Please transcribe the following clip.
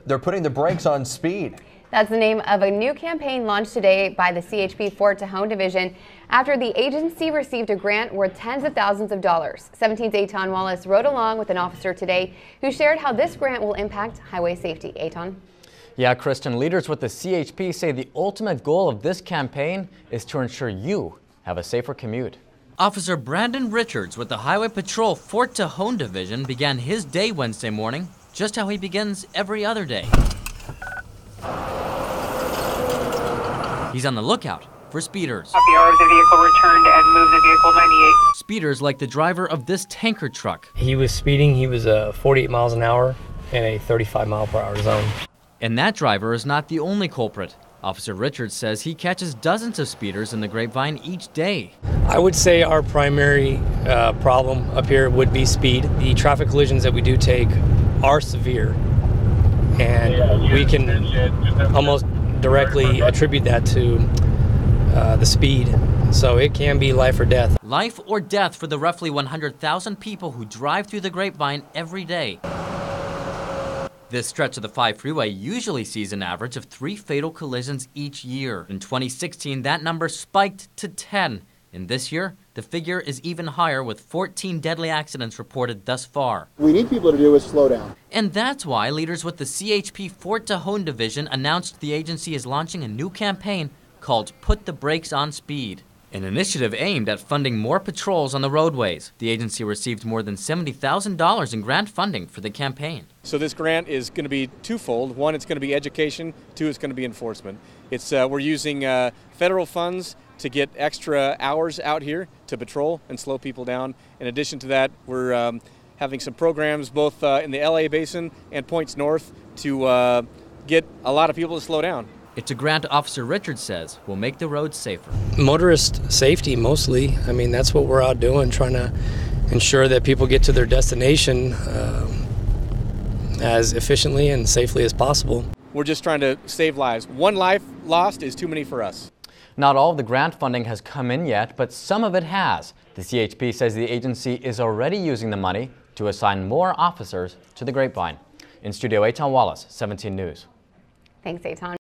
They're putting the brakes on speed. That's the name of a new campaign launched today by the CHP Fort Tejon Division after the agency received a grant worth tens of thousands of dollars. 17's Aton Wallace rode along with an officer today who shared how this grant will impact highway safety. Aton? Yeah, Kristen, leaders with the CHP say the ultimate goal of this campaign is to ensure you have a safer commute. Officer Brandon Richards with the Highway Patrol Fort Tejon Division began his day Wednesday morning just how he begins every other day. He's on the lookout for speeders. Copy, the vehicle returned and move the vehicle 98. Speeders like the driver of this tanker truck. He was speeding. He was 48 miles an hour in a 35 mile per hour zone. And that driver is not the only culprit. Officer Richards says he catches dozens of speeders in the Grapevine each day. I would say our primary problem up here would be speed. The traffic collisions that we do take are severe, and we can almost directly attribute that to the speed. So it can be life or death. Life or death for the roughly 100,000 people who drive through the Grapevine every day. This stretch of the 5 freeway usually sees an average of 3 fatal collisions each year. In 2016, that number spiked to 10. And this year, the figure is even higher with 14 deadly accidents reported thus far. We need people to do is slow down. And that's why leaders with the CHP Fort Tejon Division announced the agency is launching a new campaign called Put the Brakes on Speed, an initiative aimed at funding more patrols on the roadways. The agency received more than $70,000 in grant funding for the campaign. So this grant is going to be twofold. One, it's going to be education. Two, it's going to be enforcement. We're using federal funds to get extra hours out here to patrol and slow people down. In addition to that, we're having some programs both in the LA basin and points north to get a lot of people to slow down. It's a grant Officer Richards says will make the roads safer. Motorist safety mostly. I mean, that's what we're out doing, trying to ensure that people get to their destination as efficiently and safely as possible. We're just trying to save lives. One life lost is too many for us. Not all of the grant funding has come in yet, but some of it has. The CHP says the agency is already using the money to assign more officers to the Grapevine. In studio, Aton Wallace, 17 News. Thanks, Aton.